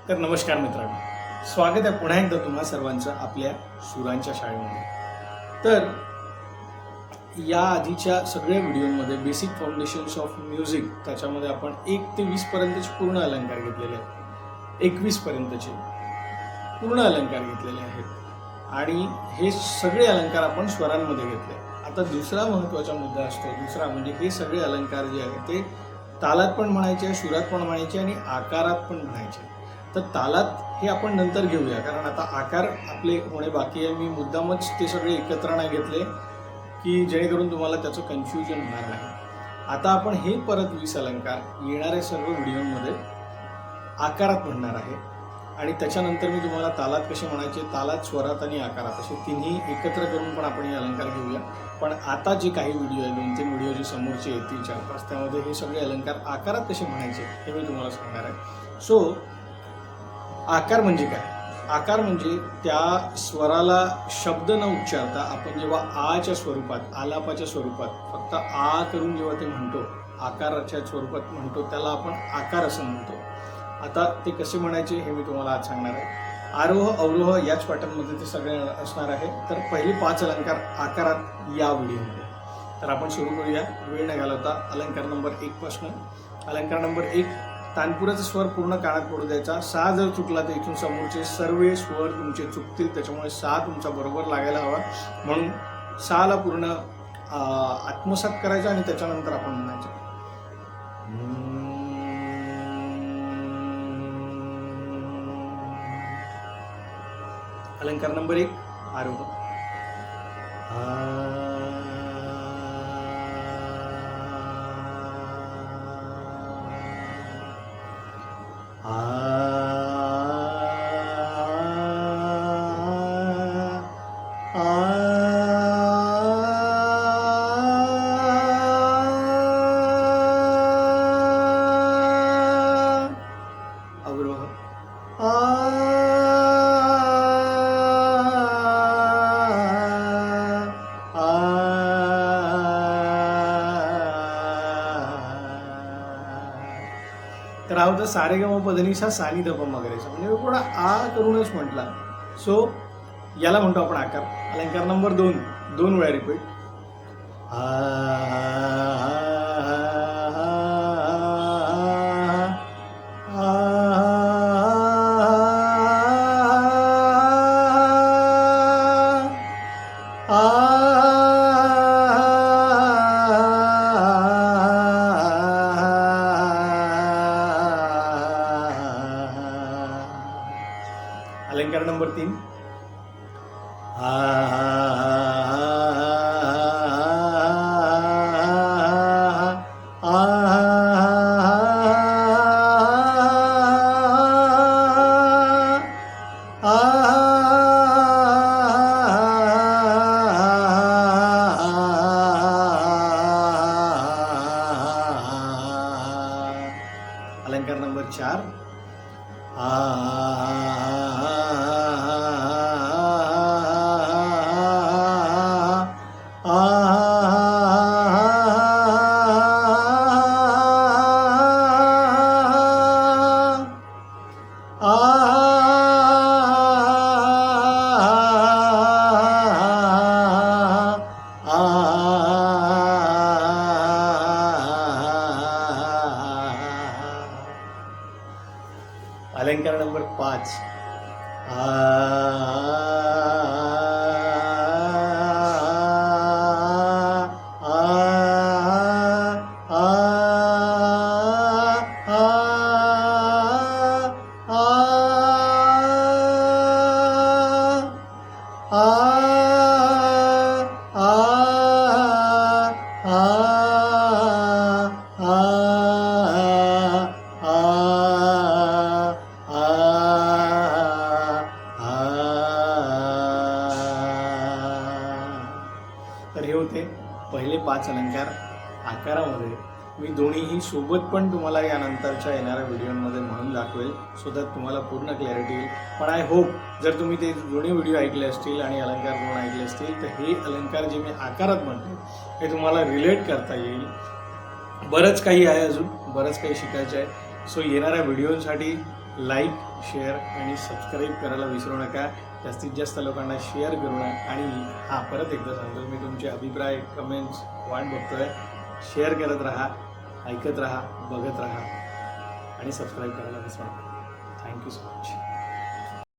तर नमस्कार मित्रांनो, स्वागत आहे पुन्हा एकदा तुम्हा सर्वांचं आपल्या सुरांच्या शाळेमध्ये। तर या आधीच्या सगळ्या व्हिडिओमध्ये बेसिक फाउंडेशन्स ऑफ म्युझिक त्याच्यामध्ये आपण 1 ते 20 पर्यंतचे पूर्ण अलंकार घेतलेले आहेत। 21 पर्यंतचे पूर्ण अलंकार घेतलेले आहेत आणि हे सगळे अलंकार आपण स्वरांमध्ये घेतले। आता दुसरा महत्त्वाचा मुद्दा असतो, दुसरा म्हणजे हे सगळे अलंकार जे आहेत ते तालात पण म्हणायचे, सुरात पण म्हणायचे आणि आकारात पण म्हणायचे। तर तालात हे आपण नंतर घेऊया, कारण आता आकार आपले होणे बाकी आहे। मी मुद्दामच ते सगळे एकत्र नाही घेतले की जेणेकरून तुम्हाला त्याचं कन्फ्युजन होणार नाही। आता आपण हे परत 20 अलंकार येणाऱ्या सर्व व्हिडिओमध्ये आकारात म्हणणार आहे आणि त्याच्यानंतर मी तुम्हाला तालात कसे म्हणायचे, तालात, स्वरात आणि आकारात असे तिन्ही एकत्र करून पण आपण हे अलंकार घेऊया। पण आता जे काही व्हिडिओ आहे, 2-3 व्हिडिओ जे समोरचे येतील 4-5, त्यामध्ये हे सगळे अलंकार आकारात कसे म्हणायचे हे मी तुम्हाला सांगणार आहे। सो आकार म्हणजे काय? आकार म्हणजे त्या स्वराला शब्द न उच्चारता आपण जेव्हा आच्या स्वरूपात, आलापाच्या स्वरूपात फक्त आ करून जेव्हा ते म्हणतो, आकाराच्या स्वरूपात म्हणतो, त्याला आपण आकार असं म्हणतो। आता ते कसे म्हणायचे हे मी तुम्हाला आज सांगणार आहे। आरोह अवरोह याच पॅटर्नमध्ये ते सगळे असणार आहे। तर पहिले 5 अलंकार आकारात या व्हिडिओमध्ये। तर आपण सुरू करूया वेळ न घालवता अलंकार नंबर 1 पासून। अलंकार नंबर 1, तानपुराचा स्वर पूर्ण कानात पडू द्यायचा। सा जर चुकला तर इथून समोरचे सर्व स्वर तुमचे चुकतील, त्याच्यामुळे सा तुमचा बरोबर लागायला हवा, म्हणून साला पूर्ण आत्मसात करायचा आणि त्याच्यानंतर आपण म्हणायचं। अलंकार नंबर 1 आरोह। अवरोह तर हा होता सारेगमपधनिसा सानी धप मगरेचा, म्हणजे थोडा आ करूनच म्हटला। सो याला म्हणतो आपण आकार। अलंकार नंबर 2, 2 वेळा रिपीट। अलंकार नंबर 3, अलंकार नंबर 4, अलंकार नंबर 5, तर हे होते पहिले 5 अलंकार आकारामध्ये। मी दोन्हीही सोबत पण तुम्हाला यानंतरच्या येणाऱ्या व्हिडिओमध्ये म्हणून दाखवेल, सो दॅट तुम्हाला पूर्ण क्लॅरिटी येईल। पण आय होप जर तुम्ही ते दोन्ही व्हिडिओ ऐकले असतील आणि अलंकार पूर्ण ऐकले असतील तर हे अलंकार जे मी आकारात म्हणतो हे तुम्हाला रिलेट करता येईल। बरंच काही आहे, अजून बरंच काही शिकायचं आहे। सो येणाऱ्या व्हिडिओसाठी लाईक, शेअर आणि सबस्क्राईब करायला विसरू नका. जास्तीत जास्त लोकांना शेअर करून आणि परत एकदा सांगतो, मी तुमचे अभिप्राय, कमेंट्स वाट बघतोय. शेअर करत राहा, ऐकत राहा, बघत राहा आणि सबस्क्राईब करायला विसरू नका. Thank you so much.